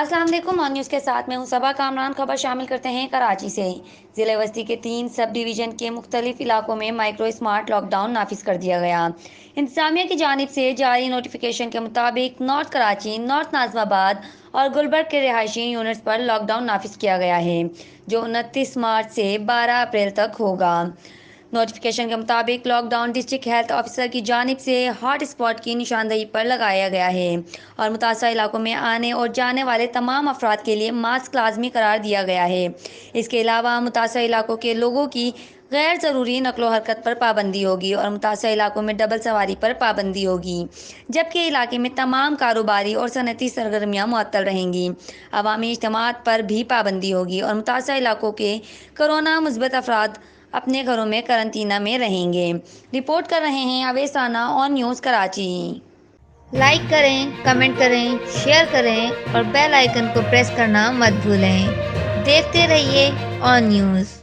अस्सलाम वालेकुम। On news के साथ मैं हूं सबा कामरान। खबर शामिल करते हैं कराची से। ज़िले वस्ती के 3 सब डिवीज़न के मुख्तलिफ इलाकों में माइक्रो स्मार्ट लॉकडाउन नाफिज कर दिया गया। इंतजामिया की जानिब से जारी नोटिफिकेशन के मुताबिक नॉर्थ कराची, नॉर्थ नाज़िमाबाद और गुलबर्ग के रिहायशी यूनिट्स पर लॉकडाउन नाफिज किया गया है, जो 29 मार्च से 12 अप्रैल तक होगा। नोटिफिकेशन के मुताबिक लॉकडाउन डिस्ट्रिक्ट हेल्थ ऑफिसर की जानिब से हॉट स्पॉट की निशानदही पर लगाया गया है और मुतासर इलाकों में आने और जाने वाले तमाम अफराद के लिए मास्क लाजमी करार दिया गया है। इसके अलावा मुतासर इलाकों के लोगों की गैर ज़रूरी नकलो हरकत पर पाबंदी होगी और मुतासर इलाकों में डबल सवारी पर पाबंदी होगी, जबकि इलाके में तमाम कारोबारी और सनती सरगर्मियाँ मुअत्तल रहेंगी। अवामी इज्तिमात पर भी पाबंदी होगी और मुतासर इलाकों के कोरोना मुस्बत अफराद अपने घरों में करंतना में रहेंगे। रिपोर्ट कर रहे हैं Awais Rana, on news Karachi. Like करें, कमेंट करें, शेयर करें और बेल आइकन को प्रेस करना मत भूलें। देखते रहिए ऑन न्यूज़।